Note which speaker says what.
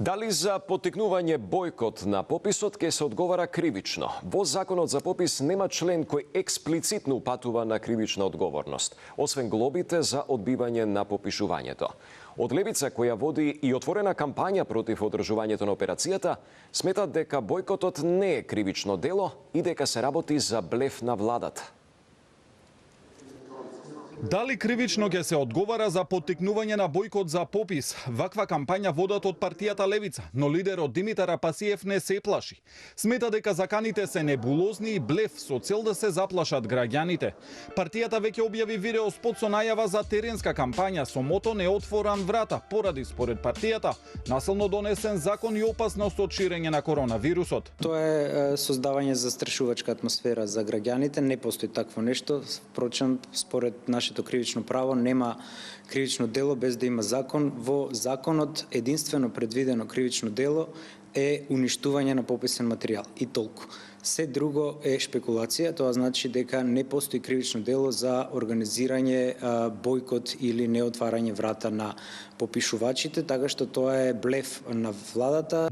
Speaker 1: Дали за поттикнување бојкот на пописот ќе се одговара кривично? Во Законот за попис нема член кој експлицитно упатува на кривична одговорност, освен глобите за одбивање на попишувањето. Од левица, која води и отворена кампања против одржувањето на операцијата, сметат дека бојкотот не е кривично дело и дека се работи за блеф на владата.
Speaker 2: Дали кривично ќе се одговара за поттикнување на бојкот за попис? Ваква кампања водат од партијата Левица, но лидерот Димитар Апасиев не се плаши. Смета дека заканите се небулозни и блеф со цел да се заплашат граѓаните. Партијата веќе објави видео спот со најава за теренска кампања со мото "Не отворам врата", поради според партијата насилно донесен закон и опасност од ширење на коронавирусот.
Speaker 3: Тоа е создавање застрашувачка атмосфера за граѓаните, не постои такво нешто. Впрочем, според нашето кривично право нема кривично дело без да има закон. Во законот единствено предвидено кривично дело е уништување на пописен материјал и толку. Се друго е шпекулација, тоа значи дека не постои кривично дело за организирање бојкот или неотварање врата на попишувачите, така што тоа е блеф на владата.